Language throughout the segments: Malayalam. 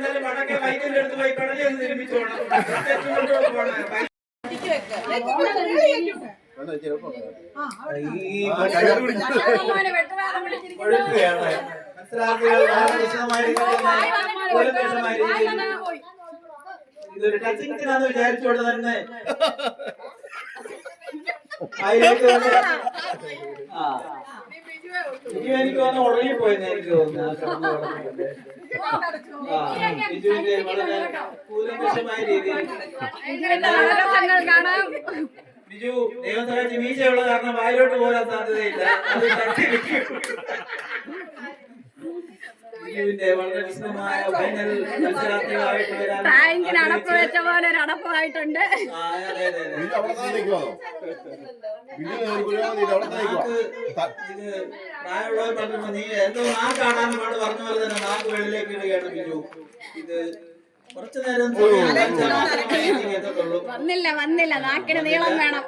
എന്തായാലും വടക്കേ വൈദ്യുതി എടുത്ത് പോയി കടലിൽ ഒന്ന് നിർമ്മിച്ചോണം. ഇതൊരു ടച്ചിങ്സിനാന്ന് വിചാരിച്ചോണ്ട് തന്നെ അതിലേക്ക് എനിക്ക് വന്ന് ഉടങ്ങിപ്പോയെന്ന് എനിക്ക് തോന്നുന്നു. ബിജുവിന്റെ വളരെ കൂലങ്കഷമായ രീതിയിൽ ബിജു ദൈവം സഹായിച്ച് മീശയുള്ള കാരണം വായിലോട്ട് പോരാൻ സാധ്യതയില്ല. അത് ബിജുവിന്റെ വളരെ വിശദമായ ഫൈനൽ മത്സരാർത്ഥികളായിട്ട് വരാൻ അടപ്പ് വെച്ച പോലെ ഒരു അടപ്പായിട്ടുണ്ട്. പ്രായമുള്ളവർ പറഞ്ഞു നീ എന്തോ നാക്കാണാൻ പറഞ്ഞ പോലെ തന്നെ നാക്ക് വെളിയിലേക്ക് ഇടുകയാണ് ബിജു. ഇത് കുറച്ചു നേരം വന്നില്ല നാക്കിന് നീളം വേണം.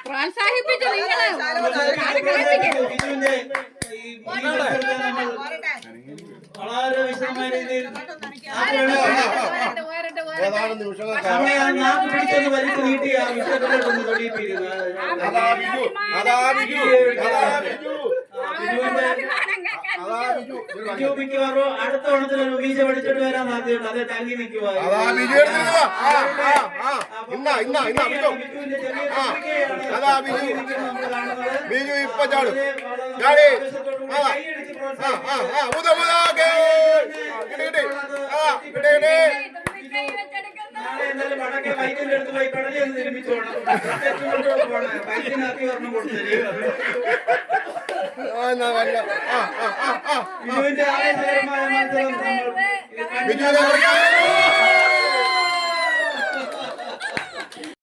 പ്രോത്സാഹിപ്പിച്ചു നിങ്ങള് വളരെ വിശദമായ രീതിയിൽ പിടിച്ചൊന്ന് വലിച്ചു നീട്ടി ആ വിഷയത്തിലോട്ടൊന്ന് തൊടിയിപ്പിക്കുന്നത്. ബിജു മിക്കവാറും അടുത്ത ഓണത്തിൽ ഒരു വീഴ്ച പഠിച്ചിട്ട് വരാൻ സാധ്യതയുണ്ട്. അതേ തങ്ങി നിൽക്കുവാ. ബിജു ഇപ്പൊ ചാടും. എന്തായാലും വടക്കേ വൈദ്യുതി എടുത്ത് പോയി കടലിൽ ഒന്ന് നിർമ്മിച്ചോണം. വൈദ്യുതിനകത്ത് ഒരെണ്ണം കൊടുത്തത് ബിജുവിന്റെ ആവേശകരമായ മത്സരം